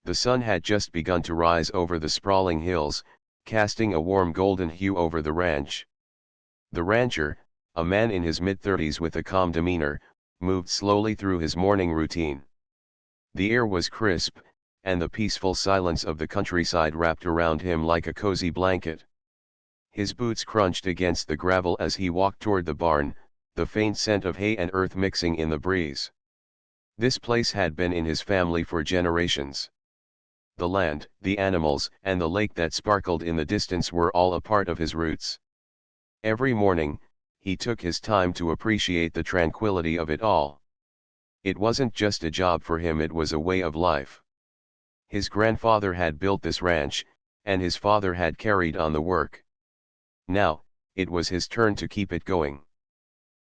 The sun had just begun to rise over the sprawling hills, casting a warm golden hue over the ranch. The rancher, a man in his mid-30s with a calm demeanor, moved slowly through his morning routine. The air was crisp, and the peaceful silence of the countryside wrapped around him like a cozy blanket. His boots crunched against the gravel as he walked toward the barn, the faint scent of hay and earth mixing in the breeze. This place had been in his family for generations. The land, the animals, and the lake that sparkled in the distance were all a part of his roots. Every morning, he took his time to appreciate the tranquility of it all. It wasn't just a job for him, it was a way of life. His grandfather had built this ranch, and his father had carried on the work. Now, it was his turn to keep it going.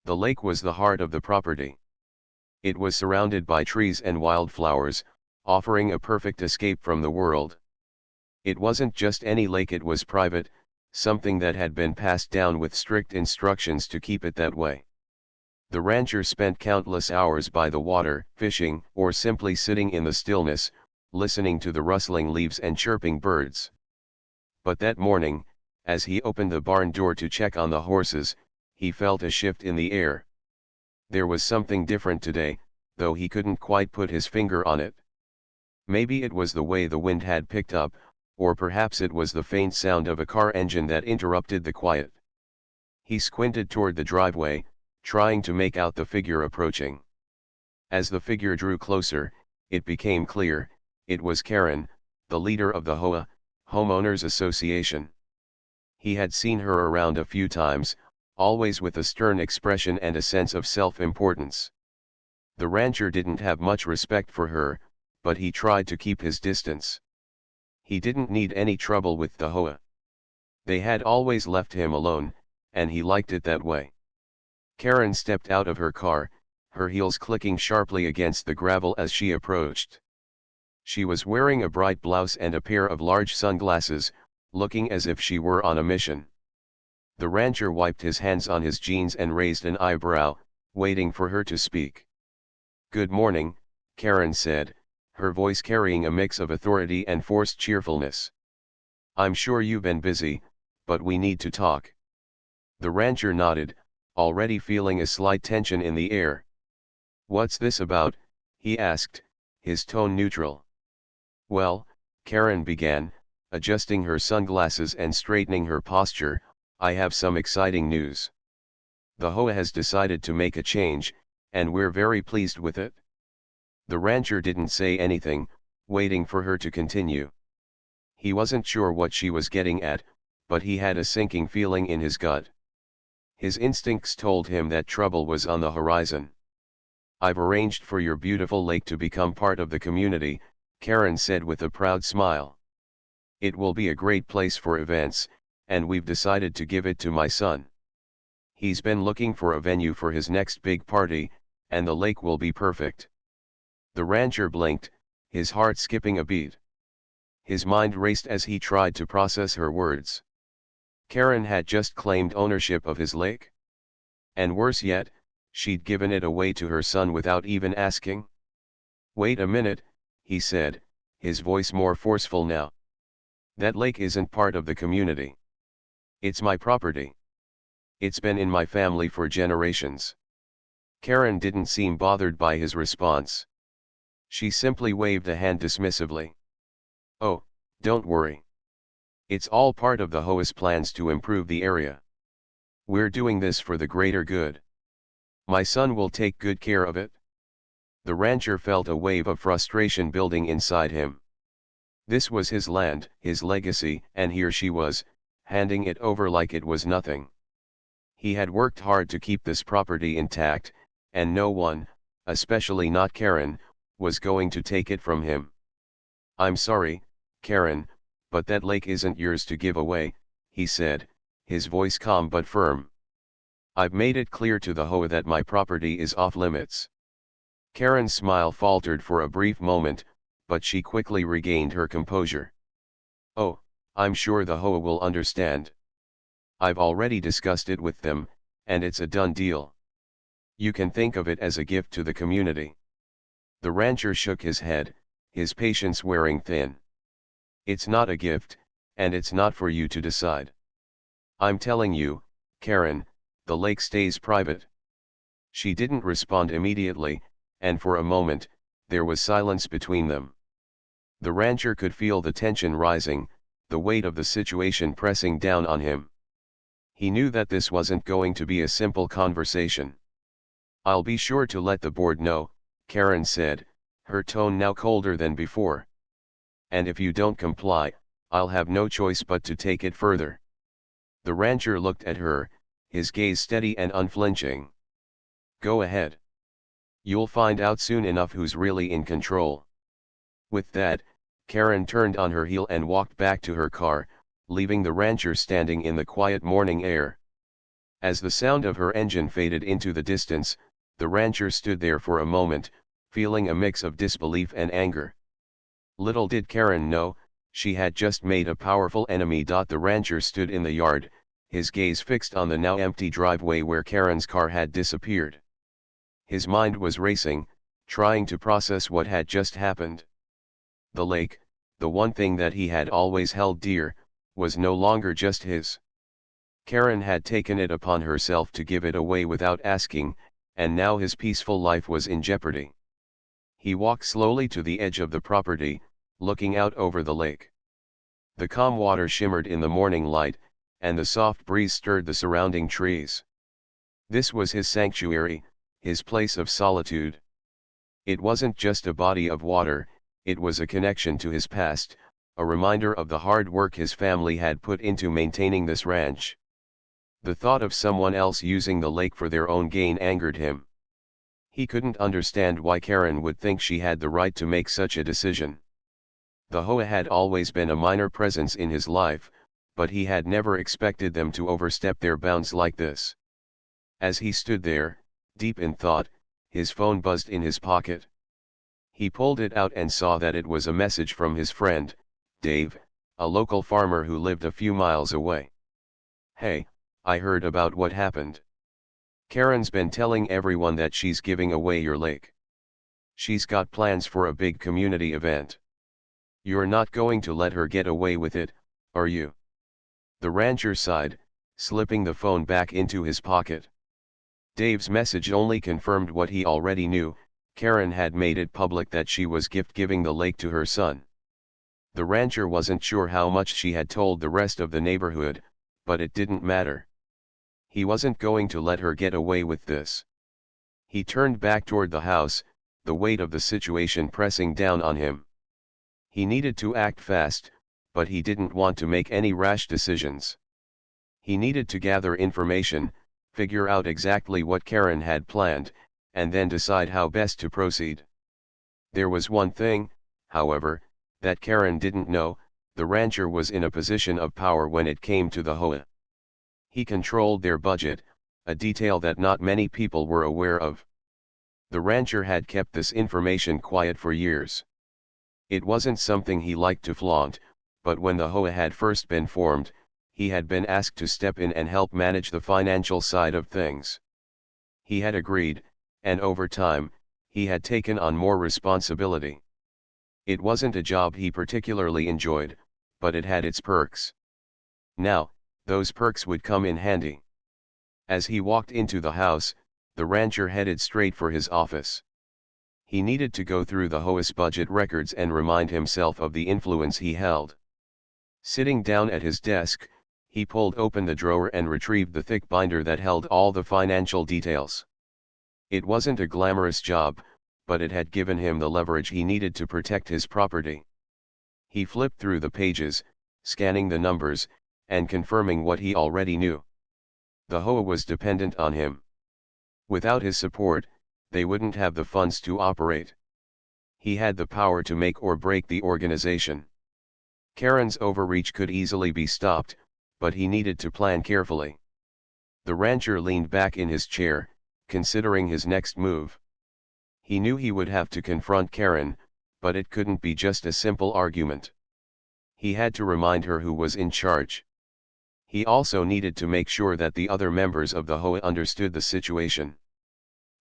The lake was the heart of the property. It was surrounded by trees and wildflowers, offering a perfect escape from the world. It wasn't just any lake, it was private, something that had been passed down with strict instructions to keep it that way. The rancher spent countless hours by the water, fishing, or simply sitting in the stillness, listening to the rustling leaves and chirping birds. But that morning, as he opened the barn door to check on the horses, he felt a shift in the air. There was something different today, though he couldn't quite put his finger on it. Maybe it was the way the wind had picked up, or perhaps it was the faint sound of a car engine that interrupted the quiet. He squinted toward the driveway, trying to make out the figure approaching. As the figure drew closer, it became clear, it was Karen, the leader of the HOA, Homeowners Association. He had seen her around a few times, always with a stern expression and a sense of self-importance. The rancher didn't have much respect for her, but he tried to keep his distance. He didn't need any trouble with the HOA. They had always left him alone, and he liked it that way. Karen stepped out of her car, her heels clicking sharply against the gravel as she approached. She was wearing a bright blouse and a pair of large sunglasses, looking as if she were on a mission. The rancher wiped his hands on his jeans and raised an eyebrow, waiting for her to speak. "Good morning," Karen said, her voice carrying a mix of authority and forced cheerfulness. "I'm sure you've been busy, but we need to talk." The rancher nodded, already feeling a slight tension in the air. "What's this about?" he asked, his tone neutral. "Well," Karen began, adjusting her sunglasses and straightening her posture, "I have some exciting news. The HOA has decided to make a change, and we're very pleased with it." The rancher didn't say anything, waiting for her to continue. He wasn't sure what she was getting at, but he had a sinking feeling in his gut. His instincts told him that trouble was on the horizon. "I've arranged for your beautiful lake to become part of the community," Karen said with a proud smile. "It will be a great place for events, and we've decided to give it to my son. He's been looking for a venue for his next big party, and the lake will be perfect." The rancher blinked, his heart skipping a beat. His mind raced as he tried to process her words. Karen had just claimed ownership of his lake. And worse yet, she'd given it away to her son without even asking. "Wait a minute," he said, his voice more forceful now. "That lake isn't part of the community. It's my property. It's been in my family for generations." Karen didn't seem bothered by his response. She simply waved a hand dismissively. "Oh, don't worry. It's all part of the HOA's plans to improve the area. We're doing this for the greater good. My son will take good care of it." The rancher felt a wave of frustration building inside him. This was his land, his legacy, and here she was, handing it over like it was nothing. He had worked hard to keep this property intact, and no one, especially not Karen, was going to take it from him. "I'm sorry, Karen, but that lake isn't yours to give away," he said, his voice calm but firm. "I've made it clear to the HOA that my property is off limits." Karen's smile faltered for a brief moment, but she quickly regained her composure. "Oh, I'm sure the HOA will understand. I've already discussed it with them, and it's a done deal. You can think of it as a gift to the community." The rancher shook his head, his patience wearing thin. "It's not a gift, and it's not for you to decide. I'm telling you, Karen, the lake stays private." She didn't respond immediately, and for a moment, there was silence between them. The rancher could feel the tension rising, the weight of the situation pressing down on him. He knew that this wasn't going to be a simple conversation. "I'll be sure to let the board know," Karen said, her tone now colder than before. "And if you don't comply, I'll have no choice but to take it further." The rancher looked at her, his gaze steady and unflinching. "Go ahead. You'll find out soon enough who's really in control." With that, Karen turned on her heel and walked back to her car, leaving the rancher standing in the quiet morning air. As the sound of her engine faded into the distance, the rancher stood there for a moment, feeling a mix of disbelief and anger. Little did Karen know, she had just made a powerful enemy. The rancher stood in the yard, his gaze fixed on the now empty driveway where Karen's car had disappeared. His mind was racing, trying to process what had just happened. The lake, the one thing that he had always held dear, was no longer just his. Karen had taken it upon herself to give it away without asking, and now his peaceful life was in jeopardy. He walked slowly to the edge of the property, looking out over the lake. The calm water shimmered in the morning light, and the soft breeze stirred the surrounding trees. This was his sanctuary, his place of solitude. It wasn't just a body of water, it was a connection to his past, a reminder of the hard work his family had put into maintaining this ranch. The thought of someone else using the lake for their own gain angered him. He couldn't understand why Karen would think she had the right to make such a decision. The HOA had always been a minor presence in his life, but he had never expected them to overstep their bounds like this. As he stood there, deep in thought, his phone buzzed in his pocket. He pulled it out and saw that it was a message from his friend, Dave, a local farmer who lived a few miles away. "Hey, I heard about what happened. Karen's been telling everyone that she's giving away your lake. She's got plans for a big community event. You're not going to let her get away with it, are you?" The rancher sighed, slipping the phone back into his pocket. Dave's message only confirmed what he already knew. Karen had made it public that she was gift-giving the lake to her son. The rancher wasn't sure how much she had told the rest of the neighborhood, but it didn't matter. He wasn't going to let her get away with this. He turned back toward the house, the weight of the situation pressing down on him. He needed to act fast, but he didn't want to make any rash decisions. He needed to gather information, figure out exactly what Karen had planned, and then decide how best to proceed. There was one thing, however, that Karen didn't know: the rancher was in a position of power when it came to the HOA. He controlled their budget, a detail that not many people were aware of. The rancher had kept this information quiet for years. It wasn't something he liked to flaunt, but when the HOA had first been formed, he had been asked to step in and help manage the financial side of things. He had agreed, and over time, he had taken on more responsibility. It wasn't a job he particularly enjoyed, but it had its perks. Now, those perks would come in handy. As he walked into the house, the rancher headed straight for his office. He needed to go through the HOA's budget records and remind himself of the influence he held. Sitting down at his desk, he pulled open the drawer and retrieved the thick binder that held all the financial details. It wasn't a glamorous job, but it had given him the leverage he needed to protect his property. He flipped through the pages, scanning the numbers, and confirming what he already knew. The HOA was dependent on him. Without his support, they wouldn't have the funds to operate. He had the power to make or break the organization. Karen's overreach could easily be stopped, but he needed to plan carefully. The rancher leaned back in his chair, considering his next move. He knew he would have to confront Karen, but it couldn't be just a simple argument. He had to remind her who was in charge. He also needed to make sure that the other members of the HOA understood the situation.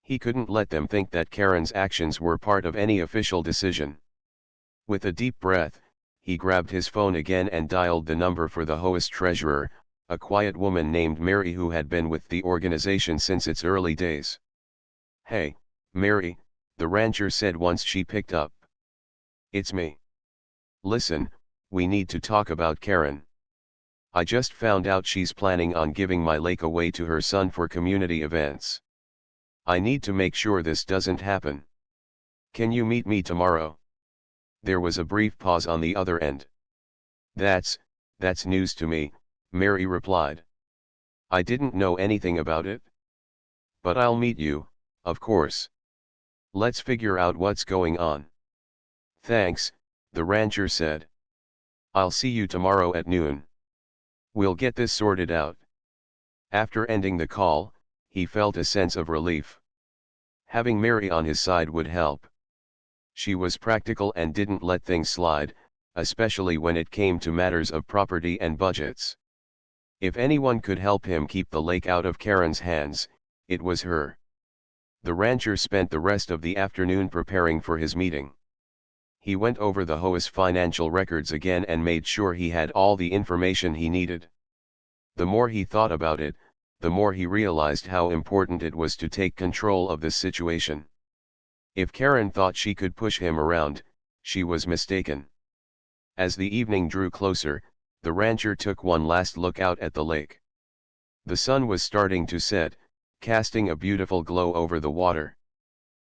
He couldn't let them think that Karen's actions were part of any official decision. With a deep breath, he grabbed his phone again and dialed the number for the HOA's treasurer, a quiet woman named Mary who had been with the organization since its early days. "Hey, Mary," the rancher said once she picked up. "It's me. Listen, we need to talk about Karen. I just found out she's planning on giving my lake away to her son for community events. I need to make sure this doesn't happen. Can you meet me tomorrow?" There was a brief pause on the other end. That's news to me," Mary replied. "I didn't know anything about it. But I'll meet you, of course. Let's figure out what's going on." "Thanks," the rancher said. "I'll see you tomorrow at noon. We'll get this sorted out." After ending the call, he felt a sense of relief. Having Mary on his side would help. She was practical and didn't let things slide, especially when it came to matters of property and budgets. If anyone could help him keep the lake out of Karen's hands, it was her. The rancher spent the rest of the afternoon preparing for his meeting. He went over the HOA's financial records again and made sure he had all the information he needed. The more he thought about it, the more he realized how important it was to take control of this situation. If Karen thought she could push him around, she was mistaken. As the evening drew closer, the rancher took one last look out at the lake. The sun was starting to set, casting a beautiful glow over the water.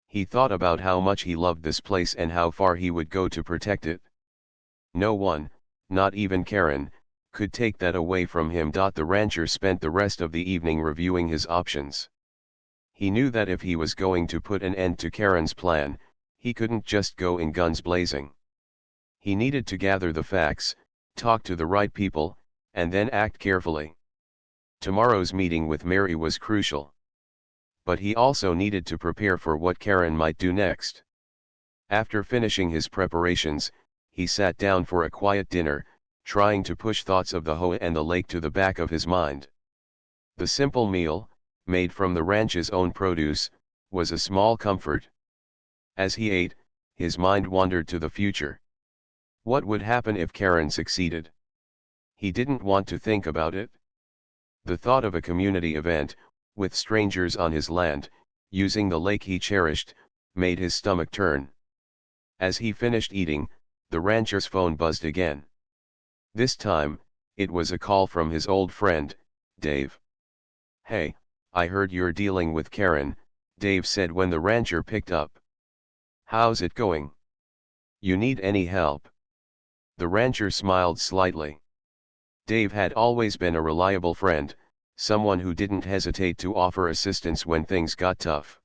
He thought about how much he loved this place and how far he would go to protect it. No one, not even Karen, could take that away from him. The rancher spent the rest of the evening reviewing his options. He knew that if he was going to put an end to Karen's plan, he couldn't just go in guns blazing. He needed to gather the facts, talk to the right people, and then act carefully. Tomorrow's meeting with Mary was crucial. But he also needed to prepare for what Karen might do next. After finishing his preparations, he sat down for a quiet dinner, trying to push thoughts of the HOA and the lake to the back of his mind. The simple meal, made from the ranch's own produce, was a small comfort. As he ate, his mind wandered to the future. What would happen if Karen succeeded? He didn't want to think about it. The thought of a community event, with strangers on his land, using the lake he cherished, made his stomach turn. As he finished eating, the rancher's phone buzzed again. This time, it was a call from his old friend, Dave. "Hey, I heard you're dealing with Karen," Dave said when the rancher picked up. "How's it going? You need any help?" The rancher smiled slightly. Dave had always been a reliable friend, someone who didn't hesitate to offer assistance when things got tough.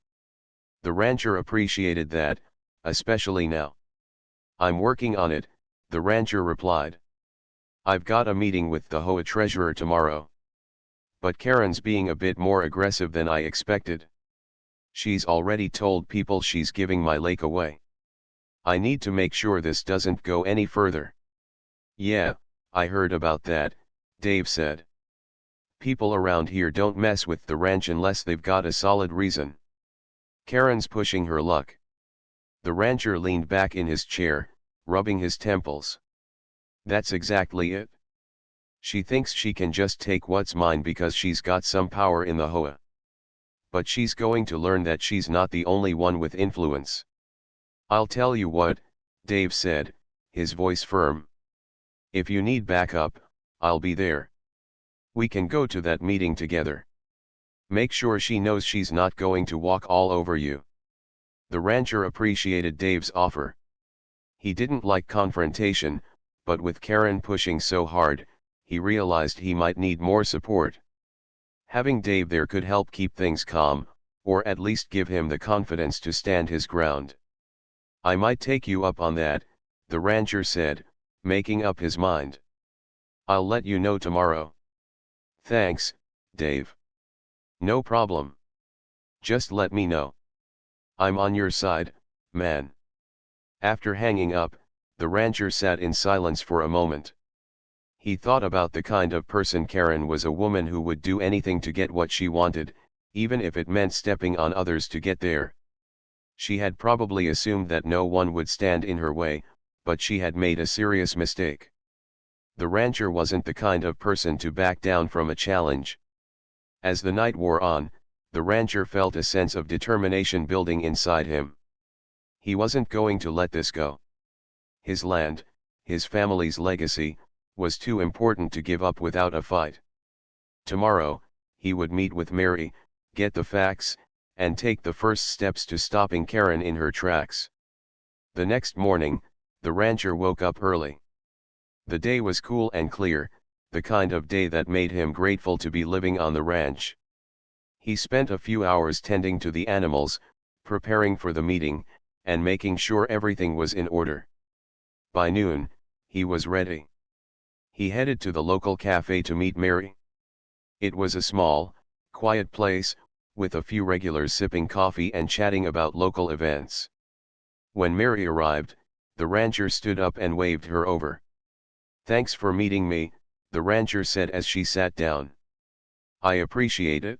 The rancher appreciated that, especially now. "I'm working on it," the rancher replied. "I've got a meeting with the HOA treasurer tomorrow. But Karen's being a bit more aggressive than I expected. She's already told people she's giving my lake away. I need to make sure this doesn't go any further." "Yeah, I heard about that," Dave said. "People around here don't mess with the ranch unless they've got a solid reason. Karen's pushing her luck." The rancher leaned back in his chair, rubbing his temples. "That's exactly it. She thinks she can just take what's mine because she's got some power in the HOA. But she's going to learn that she's not the only one with influence." "I'll tell you what," Dave said, his voice firm. "If you need backup, I'll be there. We can go to that meeting together. Make sure she knows she's not going to walk all over you." The rancher appreciated Dave's offer. He didn't like confrontation, but with Karen pushing so hard, he realized he might need more support. Having Dave there could help keep things calm, or at least give him the confidence to stand his ground. "I might take you up on that," the rancher said, making up his mind. "I'll let you know tomorrow." "Thanks, Dave." "No problem. Just let me know. I'm on your side, man." After hanging up, the rancher sat in silence for a moment. He thought about the kind of person Karen was, a woman who would do anything to get what she wanted, even if it meant stepping on others to get there. She had probably assumed that no one would stand in her way, but she had made a serious mistake. The rancher wasn't the kind of person to back down from a challenge. As the night wore on, the rancher felt a sense of determination building inside him. He wasn't going to let this go. His land, his family's legacy, was too important to give up without a fight. Tomorrow, he would meet with Mary, get the facts, and take the first steps to stopping Karen in her tracks. The next morning, the rancher woke up early. The day was cool and clear, the kind of day that made him grateful to be living on the ranch. He spent a few hours tending to the animals, preparing for the meeting, and making sure everything was in order. By noon, he was ready. He headed to the local cafe to meet Mary. It was a small, quiet place, with a few regulars sipping coffee and chatting about local events. When Mary arrived, the rancher stood up and waved her over. "Thanks for meeting me," the rancher said as she sat down. "I appreciate it."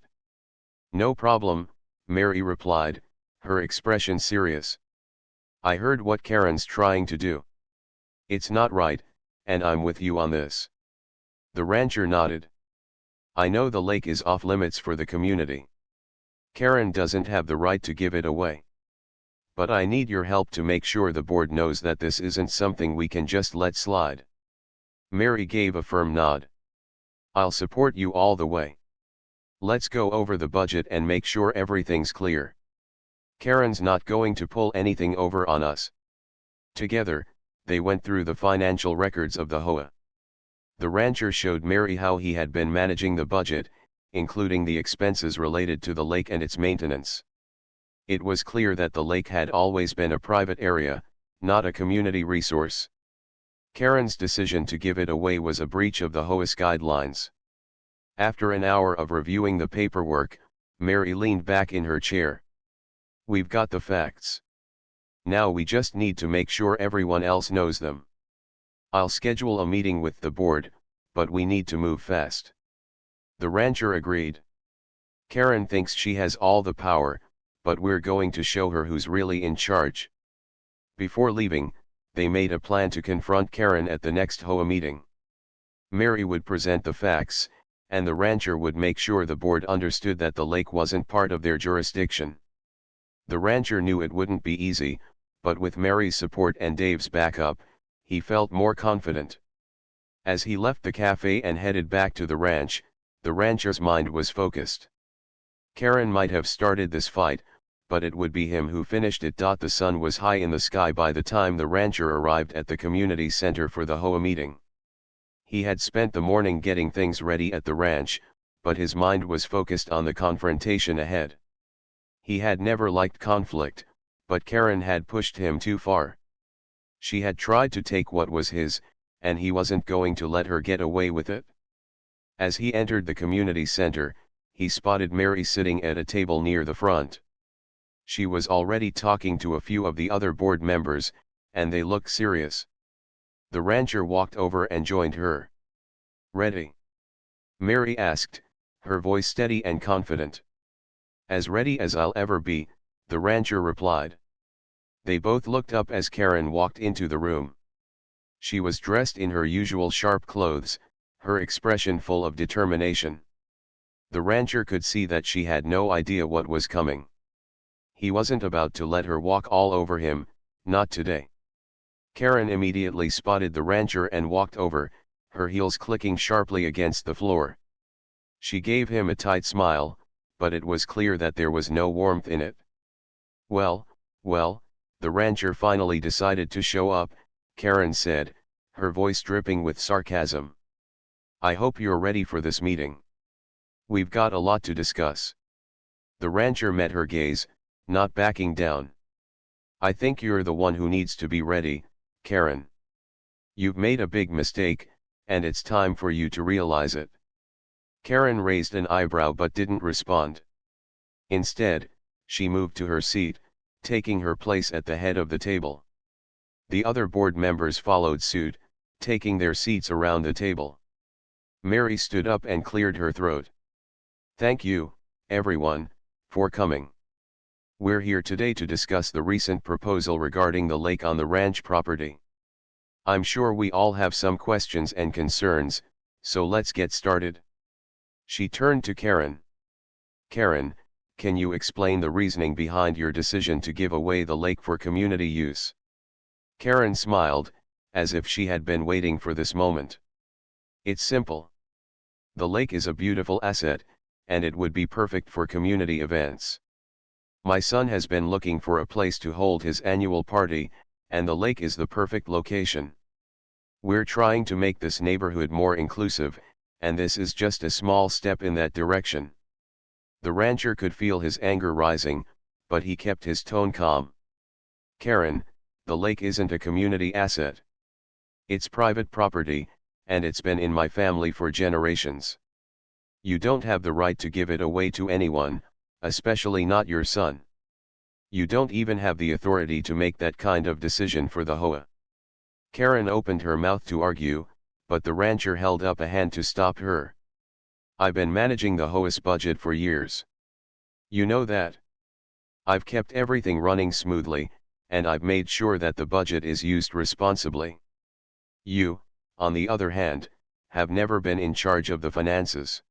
"No problem," Mary replied, her expression serious. "I heard what Karen's trying to do. It's not right, and I'm with you on this." The rancher nodded. "I know the lake is off limits for the community. Karen doesn't have the right to give it away. But I need your help to make sure the board knows that this isn't something we can just let slide." Mary gave a firm nod. "I'll support you all the way. Let's go over the budget and make sure everything's clear. Karen's not going to pull anything over on us." Together, they went through the financial records of the HOA. The rancher showed Mary how he had been managing the budget, including the expenses related to the lake and its maintenance. It was clear that the lake had always been a private area, not a community resource. Karen's decision to give it away was a breach of the HOA's guidelines. After an hour of reviewing the paperwork, Mary leaned back in her chair. "We've got the facts. Now we just need to make sure everyone else knows them. I'll schedule a meeting with the board, but we need to move fast." The rancher agreed. "Karen thinks she has all the power, but we're going to show her who's really in charge." Before leaving, they made a plan to confront Karen at the next HOA meeting. Mary would present the facts, and the rancher would make sure the board understood that the lake wasn't part of their jurisdiction. The rancher knew it wouldn't be easy, but with Mary's support and Dave's backup, he felt more confident. As he left the cafe and headed back to the ranch, the rancher's mind was focused. Karen might have started this fight, but it would be him who finished it. The sun was high in the sky by the time the rancher arrived at the community center for the HOA meeting. He had spent the morning getting things ready at the ranch, but his mind was focused on the confrontation ahead. He had never liked conflict, but Karen had pushed him too far. She had tried to take what was his, and he wasn't going to let her get away with it. As he entered the community center, he spotted Mary sitting at a table near the front. She was already talking to a few of the other board members, and they looked serious. The rancher walked over and joined her. "Ready?" Mary asked, her voice steady and confident. "As ready as I'll ever be," the rancher replied. They both looked up as Karen walked into the room. She was dressed in her usual sharp clothes, her expression full of determination. The rancher could see that she had no idea what was coming. He wasn't about to let her walk all over him, not today. Karen immediately spotted the rancher and walked over, her heels clicking sharply against the floor. She gave him a tight smile, but it was clear that there was no warmth in it. Well, the rancher finally decided to show up," Karen said, her voice dripping with sarcasm. "I hope you're ready for this meeting. We've got a lot to discuss." The rancher met her gaze, not backing down. "I think you're the one who needs to be ready, Karen. You've made a big mistake, and it's time for you to realize it." Karen raised an eyebrow but didn't respond. Instead, she moved to her seat, taking her place at the head of the table. The other board members followed suit, taking their seats around the table. Mary stood up and cleared her throat. "Thank you, everyone, for coming. We're here today to discuss the recent proposal regarding the lake on the ranch property. I'm sure we all have some questions and concerns, so let's get started. She turned to Karen. Karen, can you explain the reasoning behind your decision to give away the lake for community use? Karen smiled, as if she had been waiting for this moment. It's simple. The lake is a beautiful asset, and it would be perfect for community events. My son has been looking for a place to hold his annual party, and the lake is the perfect location. We're trying to make this neighborhood more inclusive, and this is just a small step in that direction. The rancher could feel his anger rising, but he kept his tone calm. Karen, the lake isn't a community asset. It's private property, and it's been in my family for generations. You don't have the right to give it away to anyone, especially not your son. You don't even have the authority to make that kind of decision for the HOA. Karen opened her mouth to argue, but the rancher held up a hand to stop her. I've been managing the HOA's budget for years. You know that. I've kept everything running smoothly, and I've made sure that the budget is used responsibly. You, on the other hand, have never been in charge of the finances.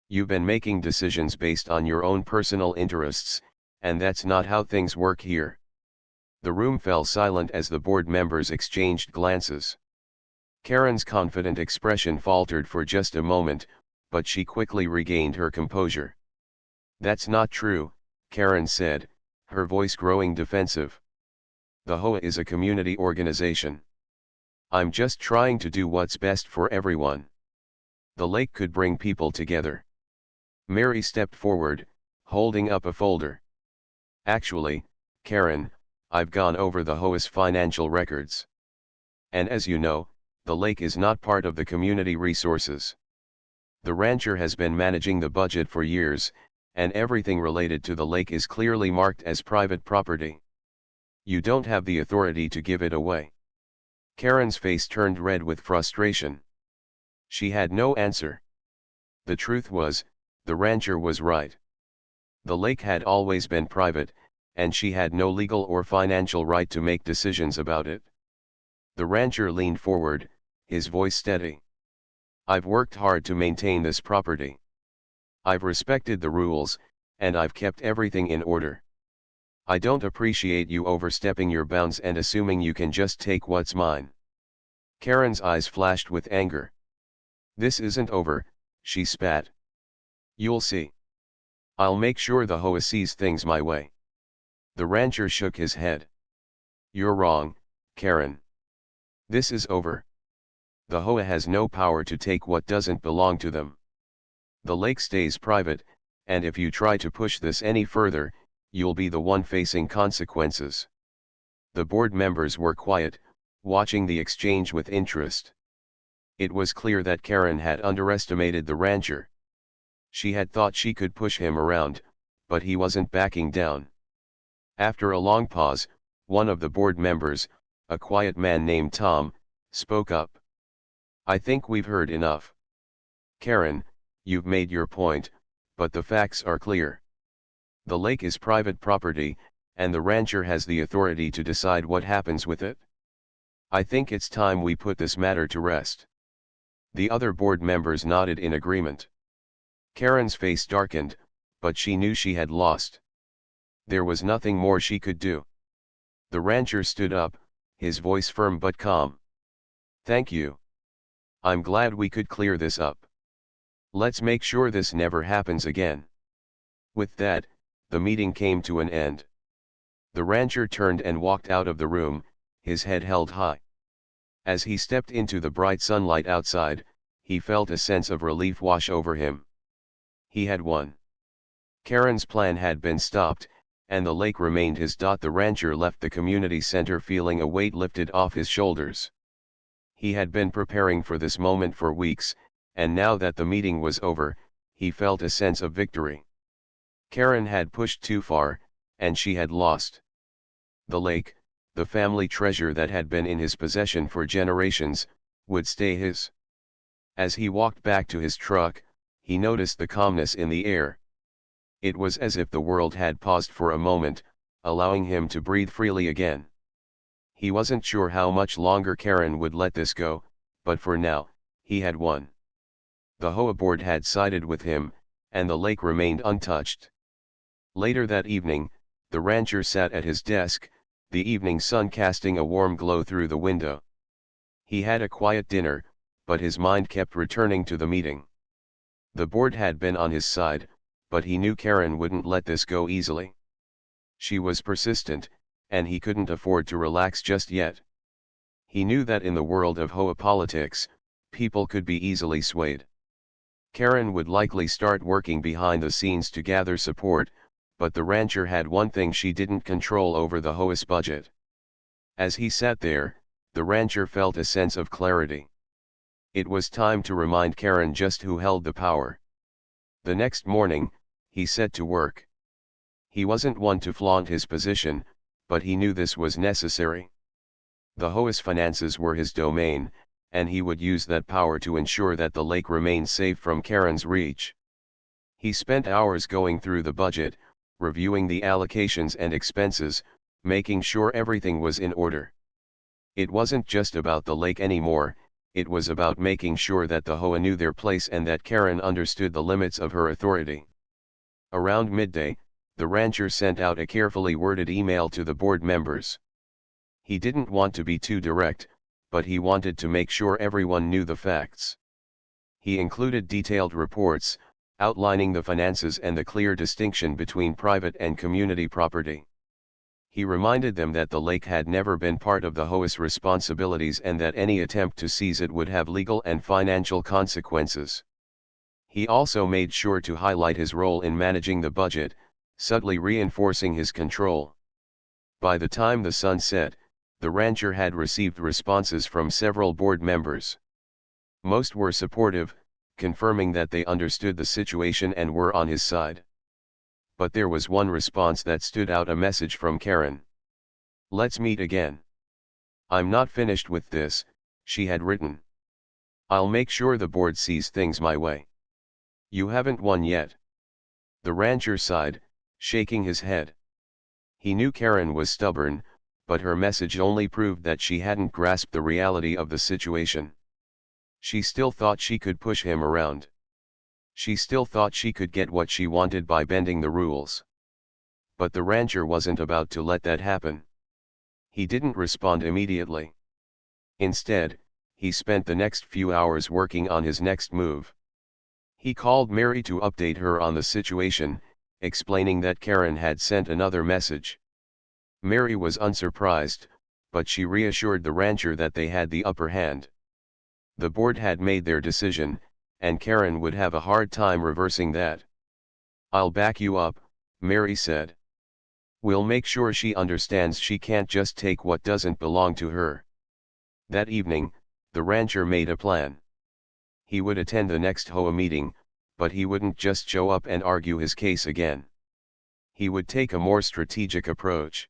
You've been making decisions based on your own personal interests, and that's not how things work here. The room fell silent as the board members exchanged glances. Karen's confident expression faltered for just a moment, but she quickly regained her composure. That's not true, Karen said, her voice growing defensive. The HOA is a community organization. I'm just trying to do what's best for everyone. The lake could bring people together. Mary stepped forward, holding up a folder. Actually, Karen, I've gone over the HOA's financial records. And as you know, the lake is not part of the community resources. The rancher has been managing the budget for years, and everything related to the lake is clearly marked as private property. You don't have the authority to give it away. Karen's face turned red with frustration. She had no answer. The truth was, the rancher was right. The lake had always been private, and she had no legal or financial right to make decisions about it. The rancher leaned forward, his voice steady. I've worked hard to maintain this property. I've respected the rules, and I've kept everything in order. I don't appreciate you overstepping your bounds and assuming you can just take what's mine. Karen's eyes flashed with anger. This isn't over, she spat. You'll see. I'll make sure the HOA sees things my way. The rancher shook his head. You're wrong, Karen. This is over. The HOA has no power to take what doesn't belong to them. The lake stays private, and if you try to push this any further, you'll be the one facing consequences. The board members were quiet, watching the exchange with interest. It was clear that Karen had underestimated the rancher. She had thought she could push him around, but he wasn't backing down. After a long pause, one of the board members, a quiet man named Tom, spoke up. I think we've heard enough. Karen, you've made your point, but the facts are clear. The lake is private property, and the rancher has the authority to decide what happens with it. I think it's time we put this matter to rest. The other board members nodded in agreement. Karen's face darkened, but she knew she had lost. There was nothing more she could do. The rancher stood up, his voice firm but calm. Thank you. I'm glad we could clear this up. Let's make sure this never happens again. With that, the meeting came to an end. The rancher turned and walked out of the room, his head held high. As he stepped into the bright sunlight outside, he felt a sense of relief wash over him. He had won. Karen's plan had been stopped, and the lake remained his. The rancher left the community center feeling a weight lifted off his shoulders. He had been preparing for this moment for weeks, and now that the meeting was over, he felt a sense of victory. Karen had pushed too far, and she had lost. The lake, the family treasure that had been in his possession for generations, would stay his. As he walked back to his truck, he noticed the calmness in the air. It was as if the world had paused for a moment, allowing him to breathe freely again. He wasn't sure how much longer Karen would let this go, but for now, he had won. The HOA board had sided with him, and the lake remained untouched. Later that evening, the rancher sat at his desk, the evening sun casting a warm glow through the window. He had a quiet dinner, but his mind kept returning to the meeting. The board had been on his side, but he knew Karen wouldn't let this go easily. She was persistent, and he couldn't afford to relax just yet. He knew that in the world of HOA politics, people could be easily swayed. Karen would likely start working behind the scenes to gather support, but the rancher had one thing she didn't control over: the HOA's budget. As he sat there, the rancher felt a sense of clarity. It was time to remind Karen just who held the power. The next morning, he set to work. He wasn't one to flaunt his position, but he knew this was necessary. The HOA's finances were his domain, and he would use that power to ensure that the lake remained safe from Karen's reach. He spent hours going through the budget, reviewing the allocations and expenses, making sure everything was in order. It wasn't just about the lake anymore, it was about making sure that the HOA knew their place and that Karen understood the limits of her authority. Around midday, the rancher sent out a carefully worded email to the board members. He didn't want to be too direct, but he wanted to make sure everyone knew the facts. He included detailed reports, outlining the finances and the clear distinction between private and community property. He reminded them that the lake had never been part of the HOA's responsibilities and that any attempt to seize it would have legal and financial consequences. He also made sure to highlight his role in managing the budget, subtly reinforcing his control. By the time the sun set, the rancher had received responses from several board members. Most were supportive, confirming that they understood the situation and were on his side. But there was one response that stood out: a message from Karen. "Let's meet again. I'm not finished with this," she had written. "I'll make sure the board sees things my way. You haven't won yet." The rancher sighed, shaking his head. He knew Karen was stubborn, but her message only proved that she hadn't grasped the reality of the situation. She still thought she could push him around. She still thought she could get what she wanted by bending the rules. But the rancher wasn't about to let that happen. He didn't respond immediately. Instead, he spent the next few hours working on his next move. He called Mary to update her on the situation, explaining that Karen had sent another message. Mary was unsurprised, but she reassured the rancher that they had the upper hand. The board had made their decision, and Karen would have a hard time reversing that. "I'll back you up," Mary said. "We'll make sure she understands she can't just take what doesn't belong to her." That evening, the rancher made a plan. He would attend the next HOA meeting, but he wouldn't just show up and argue his case again. He would take a more strategic approach.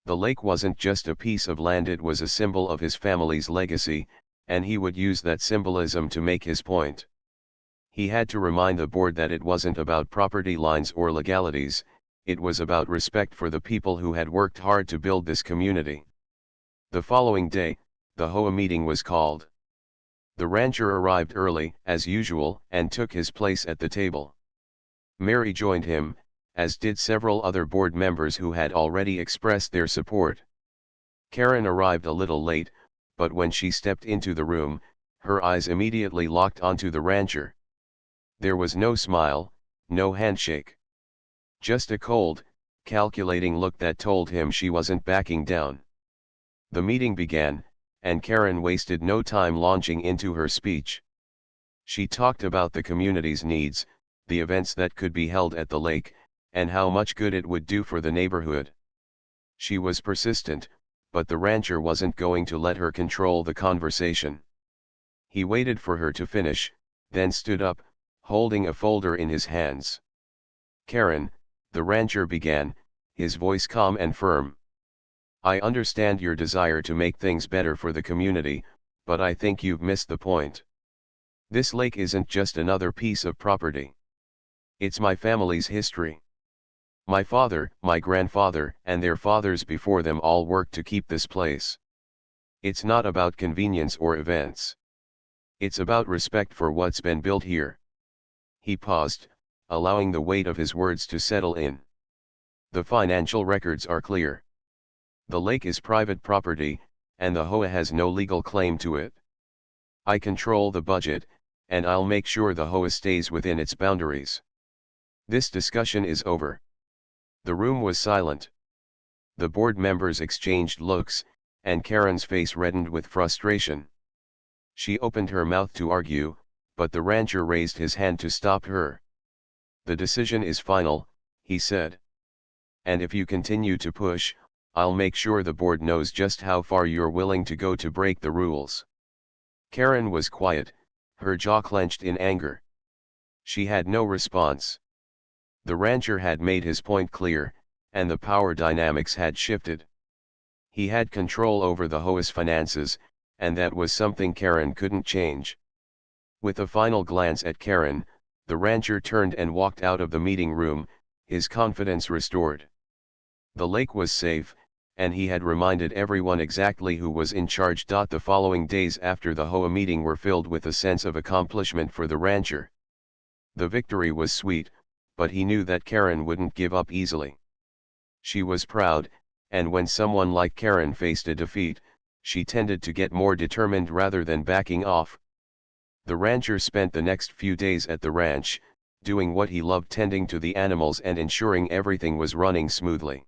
The lake wasn't just a piece of land, it was a symbol of his family's legacy, and he would use that symbolism to make his point. He had to remind the board that it wasn't about property lines or legalities, it was about respect for the people who had worked hard to build this community. The following day, the HOA meeting was called. The rancher arrived early, as usual, and took his place at the table. Mary joined him, as did several other board members who had already expressed their support. Karen arrived a little late, but when she stepped into the room, her eyes immediately locked onto the rancher. There was no smile, no handshake. Just a cold, calculating look that told him she wasn't backing down. The meeting began, and Karen wasted no time launching into her speech. She talked about the community's needs, the events that could be held at the lake, and how much good it would do for the neighborhood. She was persistent, but the rancher wasn't going to let her control the conversation. He waited for her to finish, then stood up, holding a folder in his hands. "Karen," the rancher began, his voice calm and firm. "I understand your desire to make things better for the community, but I think you've missed the point. This lake isn't just another piece of property. It's my family's history. My father, my grandfather, and their fathers before them all worked to keep this place. It's not about convenience or events. It's about respect for what's been built here." He paused, allowing the weight of his words to settle in. "The financial records are clear. The lake is private property, and the HOA has no legal claim to it. I control the budget, and I'll make sure the HOA stays within its boundaries. This discussion is over." The room was silent. The board members exchanged looks, and Karen's face reddened with frustration. She opened her mouth to argue, but the rancher raised his hand to stop her. "The decision is final," he said. "And if you continue to push, I'll make sure the board knows just how far you're willing to go to break the rules." Karen was quiet, her jaw clenched in anger. She had no response. The rancher had made his point clear, and the power dynamics had shifted. He had control over the HOA's finances, and that was something Karen couldn't change. With a final glance at Karen, the rancher turned and walked out of the meeting room, his confidence restored. The lake was safe, and he had reminded everyone exactly who was in charge. The following days after the HOA meeting were filled with a sense of accomplishment for the rancher. The victory was sweet, but he knew that Karen wouldn't give up easily. She was proud, and when someone like Karen faced a defeat, she tended to get more determined rather than backing off. The rancher spent the next few days at the ranch, doing what he loved, tending to the animals and ensuring everything was running smoothly.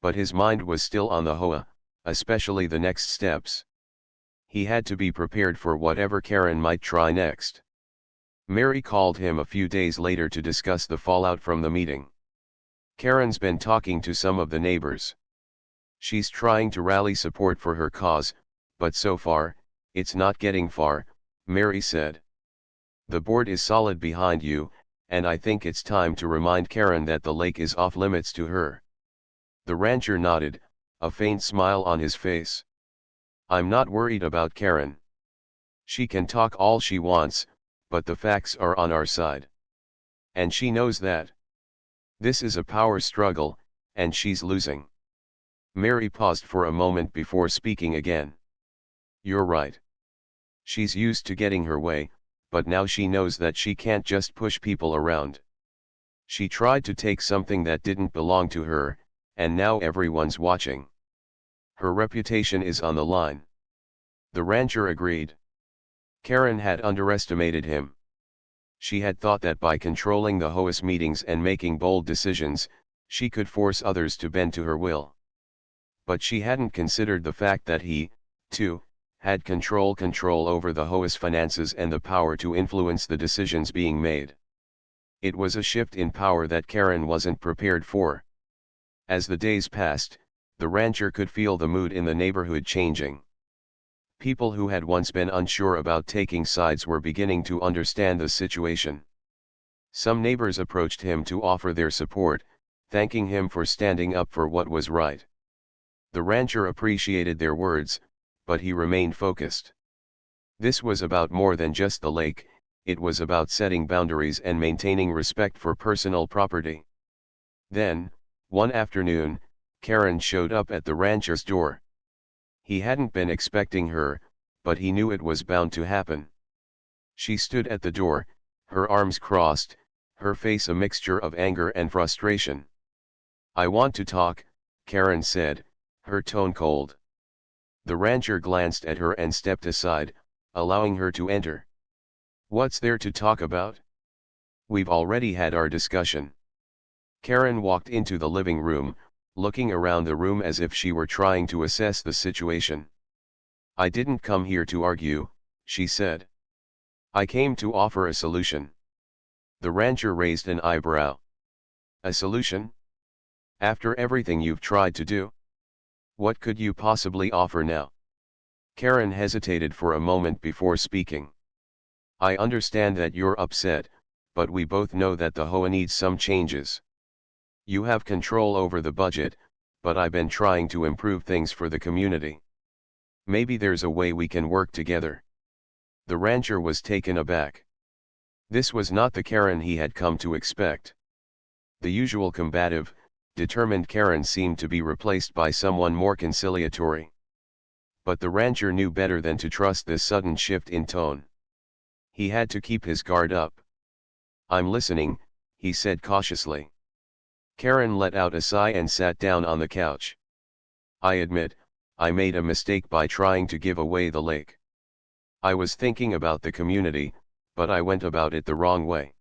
But his mind was still on the HOA, especially the next steps. He had to be prepared for whatever Karen might try next. Mary called him a few days later to discuss the fallout from the meeting. "Karen's been talking to some of the neighbors. She's trying to rally support for her cause, but so far, it's not getting far," Mary said. "The board is solid behind you, and I think it's time to remind Karen that the lake is off limits to her." The rancher nodded, a faint smile on his face. "I'm not worried about Karen. She can talk all she wants, but the facts are on our side. And she knows that. This is a power struggle, and she's losing." Mary paused for a moment before speaking again. "You're right. She's used to getting her way, but now she knows that she can't just push people around. She tried to take something that didn't belong to her, and now everyone's watching. Her reputation is on the line." The rancher agreed. Karen had underestimated him. She had thought that by controlling the HOA's meetings and making bold decisions, she could force others to bend to her will. But she hadn't considered the fact that he, too, had control over the HOA's finances and the power to influence the decisions being made. It was a shift in power that Karen wasn't prepared for. As the days passed, the rancher could feel the mood in the neighborhood changing. People who had once been unsure about taking sides were beginning to understand the situation. Some neighbors approached him to offer their support, thanking him for standing up for what was right. The rancher appreciated their words, but he remained focused. This was about more than just the lake, it was about setting boundaries and maintaining respect for personal property. Then, one afternoon, Karen showed up at the rancher's door. He hadn't been expecting her, but he knew it was bound to happen. She stood at the door, her arms crossed, her face a mixture of anger and frustration. "I want to talk," Karen said, her tone cold. The rancher glanced at her and stepped aside, allowing her to enter. "What's there to talk about? We've already had our discussion." Karen walked into the living room, looking around the room as if she were trying to assess the situation. "I didn't come here to argue," she said. "I came to offer a solution." The rancher raised an eyebrow. "A solution? After everything you've tried to do? What could you possibly offer now?" Karen hesitated for a moment before speaking. "I understand that you're upset, but we both know that the HOA needs some changes. You have control over the budget, but I've been trying to improve things for the community. Maybe there's a way we can work together." The rancher was taken aback. This was not the Karen he had come to expect. The usual combative, determined Karen seemed to be replaced by someone more conciliatory. But the rancher knew better than to trust this sudden shift in tone. He had to keep his guard up. "I'm listening," he said cautiously. Karen let out a sigh and sat down on the couch. "I admit, I made a mistake by trying to give away the lake. I was thinking about the community, but I went about it the wrong way.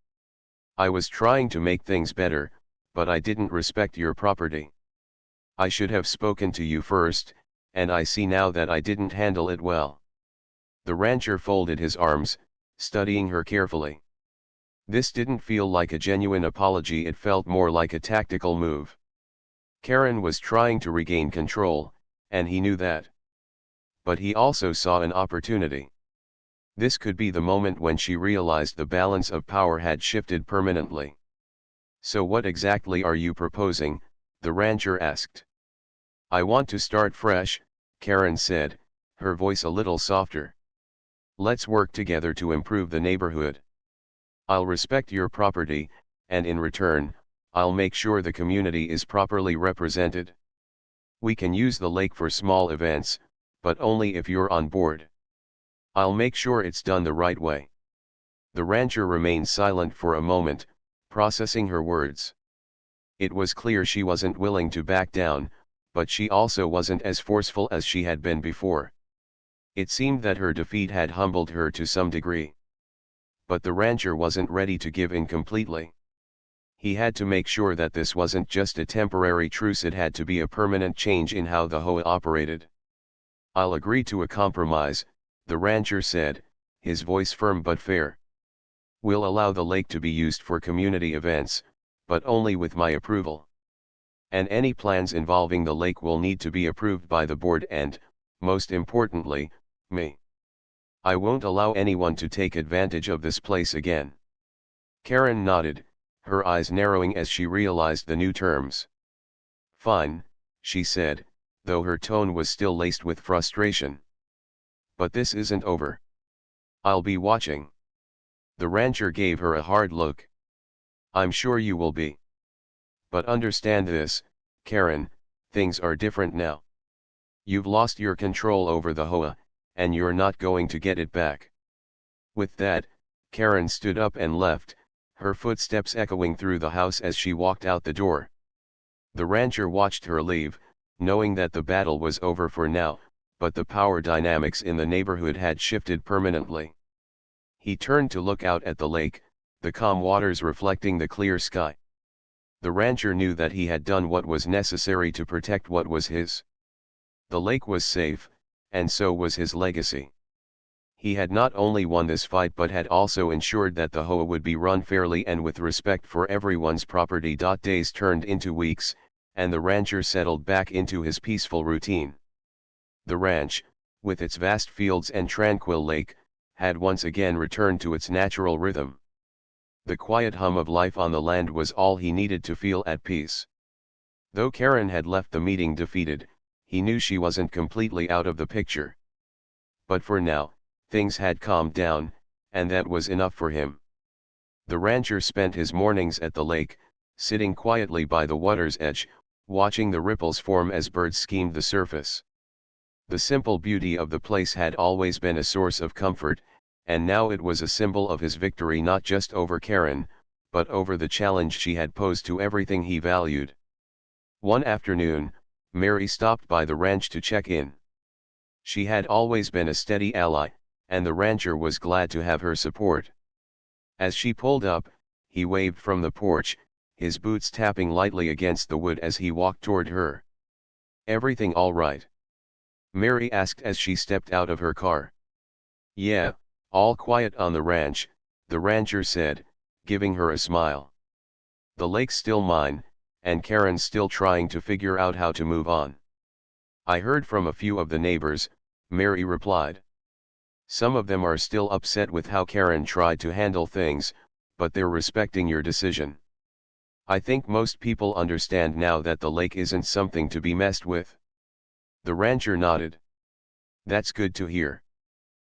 I was trying to make things better, but I didn't respect your property. I should have spoken to you first, and I see now that I didn't handle it well." The rancher folded his arms, studying her carefully. This didn't feel like a genuine apology, it felt more like a tactical move. Karen was trying to regain control, and he knew that. But he also saw an opportunity. This could be the moment when she realized the balance of power had shifted permanently. "So what exactly are you proposing?" the rancher asked. "I want to start fresh," Karen said, her voice a little softer. "Let's work together to improve the neighborhood. I'll respect your property, and in return, I'll make sure the community is properly represented. We can use the lake for small events, but only if you're on board. I'll make sure it's done the right way." The rancher remained silent for a moment, processing her words. It was clear she wasn't willing to back down, but she also wasn't as forceful as she had been before. It seemed that her defeat had humbled her to some degree. But the rancher wasn't ready to give in completely. He had to make sure that this wasn't just a temporary truce, it had to be a permanent change in how the HOA operated. "I'll agree to a compromise," the rancher said, his voice firm but fair. "We'll allow the lake to be used for community events, but only with my approval. And any plans involving the lake will need to be approved by the board and, most importantly, me. I won't allow anyone to take advantage of this place again." Karen nodded, her eyes narrowing as she realized the new terms. "Fine," she said, though her tone was still laced with frustration. "But this isn't over. I'll be watching." The rancher gave her a hard look. "I'm sure you will be. But understand this, Karen, things are different now. You've lost your control over the HOA, and you're not going to get it back." With that, Karen stood up and left, her footsteps echoing through the house as she walked out the door. The rancher watched her leave, knowing that the battle was over for now, but the power dynamics in the neighborhood had shifted permanently. He turned to look out at the lake, the calm waters reflecting the clear sky. The rancher knew that he had done what was necessary to protect what was his. The lake was safe, and so was his legacy. He had not only won this fight but had also ensured that the HOA would be run fairly and with respect for everyone's property. Days turned into weeks, and the rancher settled back into his peaceful routine. The ranch, with its vast fields and tranquil lake, had once again returned to its natural rhythm. The quiet hum of life on the land was all he needed to feel at peace. Though Karen had left the meeting defeated, he knew she wasn't completely out of the picture. But for now, things had calmed down, and that was enough for him. The rancher spent his mornings at the lake, sitting quietly by the water's edge, watching the ripples form as birds skimmed the surface. The simple beauty of the place had always been a source of comfort, and now it was a symbol of his victory, not just over Karen, but over the challenge she had posed to everything he valued. One afternoon, Mary stopped by the ranch to check in. She had always been a steady ally, and the rancher was glad to have her support. As she pulled up, he waved from the porch, his boots tapping lightly against the wood as he walked toward her. "Everything all right?" Mary asked as she stepped out of her car. "Yeah, all quiet on the ranch," the rancher said, giving her a smile. "The lake's still mine, and Karen's still trying to figure out how to move on." "I heard from a few of the neighbors," Mary replied. "Some of them are still upset with how Karen tried to handle things, but they're respecting your decision. I think most people understand now that the lake isn't something to be messed with." The rancher nodded. "That's good to hear.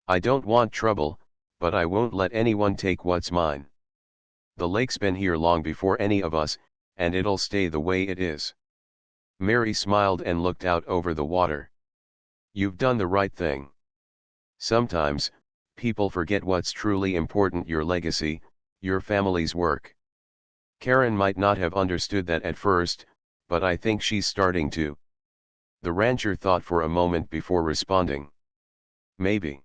I don't want trouble, but I won't let anyone take what's mine. The lake's been here long before any of us, and it'll stay the way it is. Mary smiled and looked out over the water. You've done the right thing. Sometimes, people forget what's truly important: your legacy, your family's work. Karen might not have understood that at first, but I think she's starting to. The rancher thought for a moment before responding. Maybe.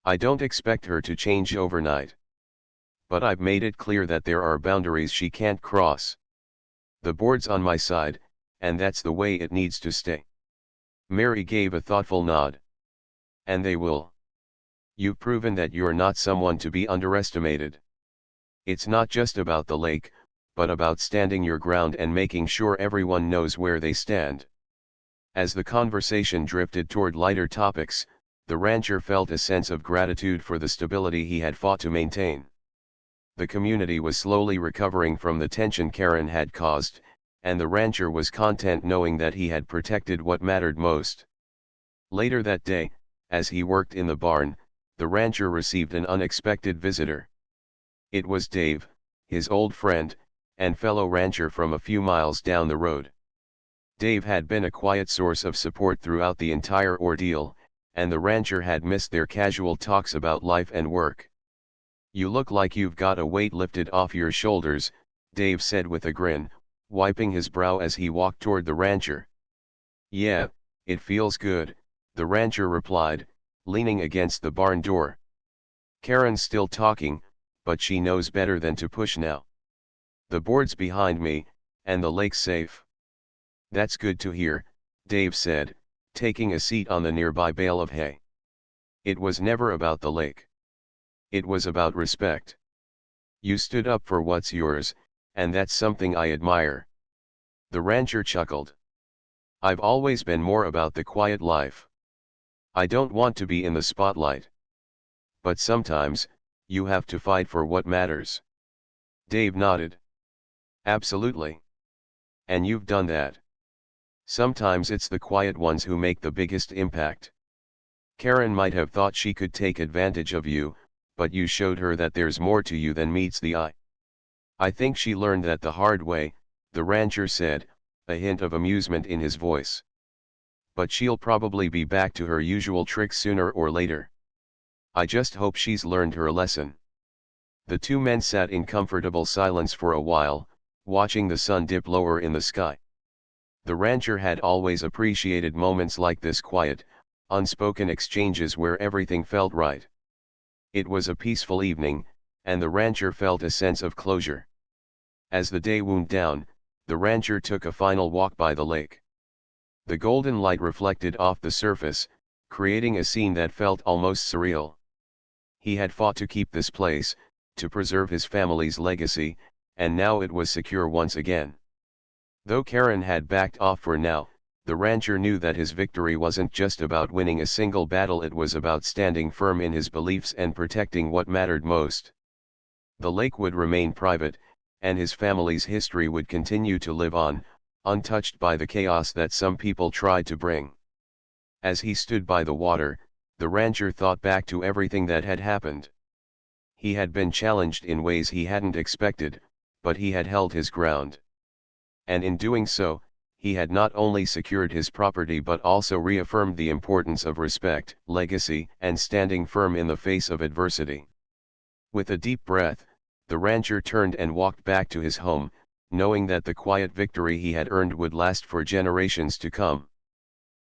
I don't expect her to change overnight. But I've made it clear that there are boundaries she can't cross. The board's on my side, and that's the way it needs to stay. Mary gave a thoughtful nod. And they will. You've proven that you're not someone to be underestimated. It's not just about the lake, but about standing your ground and making sure everyone knows where they stand. As the conversation drifted toward lighter topics, the rancher felt a sense of gratitude for the stability he had fought to maintain. The community was slowly recovering from the tension Karen had caused, and the rancher was content knowing that he had protected what mattered most. Later that day, as he worked in the barn, the rancher received an unexpected visitor. It was Dave, his old friend, and fellow rancher from a few miles down the road. Dave had been a quiet source of support throughout the entire ordeal, and the rancher had missed their casual talks about life and work. You look like you've got a weight lifted off your shoulders, Dave said with a grin, wiping his brow as he walked toward the rancher. Yeah, it feels good, the rancher replied, leaning against the barn door. Karen's still talking, but she knows better than to push now. The board's behind me, and the lake's safe. That's good to hear, Dave said, taking a seat on the nearby bale of hay. It was never about the lake. It was about respect. You stood up for what's yours, and that's something I admire. The rancher chuckled. I've always been more about the quiet life. I don't want to be in the spotlight. But sometimes, you have to fight for what matters. Dave nodded. Absolutely. And you've done that. Sometimes it's the quiet ones who make the biggest impact. Karen might have thought she could take advantage of you, but you showed her that there's more to you than meets the eye. I think she learned that the hard way, the rancher said, a hint of amusement in his voice. But she'll probably be back to her usual tricks sooner or later. I just hope she's learned her lesson. The two men sat in comfortable silence for a while, watching the sun dip lower in the sky. The rancher had always appreciated moments like this: quiet, unspoken exchanges where everything felt right. It was a peaceful evening, and the rancher felt a sense of closure. As the day wound down, the rancher took a final walk by the lake. The golden light reflected off the surface, creating a scene that felt almost surreal. He had fought to keep this place, to preserve his family's legacy, and now it was secure once again. Though Karen had backed off for now, the rancher knew that his victory wasn't just about winning a single battle, it was about standing firm in his beliefs and protecting what mattered most. The lake would remain private, and his family's history would continue to live on, untouched by the chaos that some people tried to bring. As he stood by the water, the rancher thought back to everything that had happened. He had been challenged in ways he hadn't expected, but he had held his ground. And in doing so, he had not only secured his property but also reaffirmed the importance of respect, legacy, and standing firm in the face of adversity. With a deep breath, the rancher turned and walked back to his home, knowing that the quiet victory he had earned would last for generations to come.